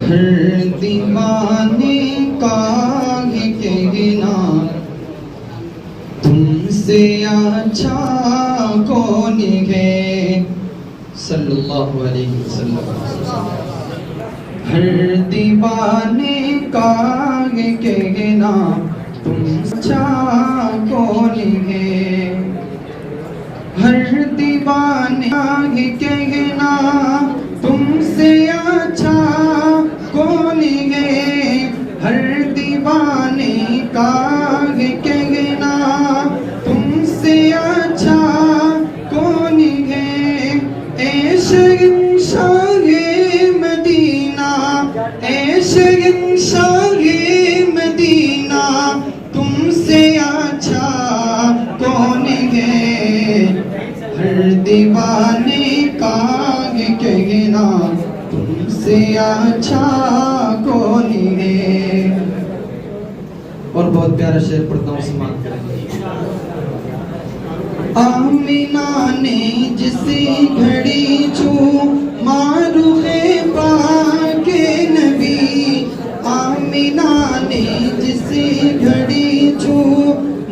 हर दीवाने का ये कहना तुमसे अच्छा कौन है सल्लल्लाहु अलैहि वसल्लम। हर दीवाने का ये कहना तुमसे अच्छा कौन है। हर दीवाने का ये कहना तुमसे अच्छा कौन है। हर दीवाने का ये कहना तुमसे अच्छा कौन है। ऐ शहंशाहे मदीना, ऐ शहंशाहे मदीना तुमसे अच्छा कौन है। हर दीवाने का ये कहना तुमसे अच्छा कौन है। और बहुत प्यारा शेर पढ़ता हूँ, समाप्त करेंगे। आमिना ने जिसी घड़ी छू मारूखे पाके नबी। आमिना ने जिसी घड़ी छू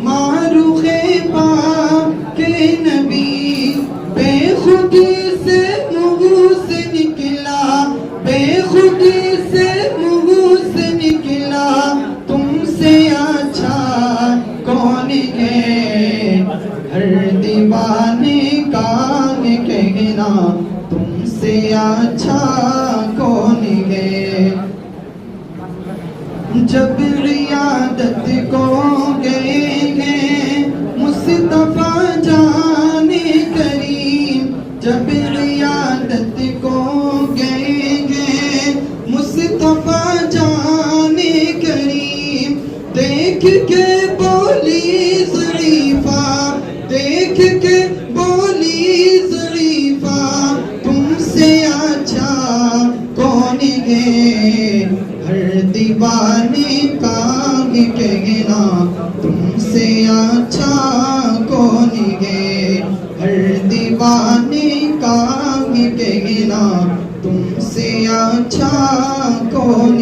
मारूखे पाके नबी। बेखुदी से मुँह से निकला, बेखुदी से मुँह से निकला तुमसे अच्छा कौन है। हर दीवाने का ये कहना तुमसे अच्छा कौन है। जब रियादत को गए हैं मुस्तफा जाने करीम। जब रियादत को गए हैं मुस्तफा जाने करीम। देख के बोली ज़रीफ़ा, देख के बोली ज़रीफ़ा तुमसे अच्छा कौन है। हर दीवाने का ये कहना तुमसे अच्छा कौन है। हर दीवाने का ये कहना तुमसे अच्छा कौन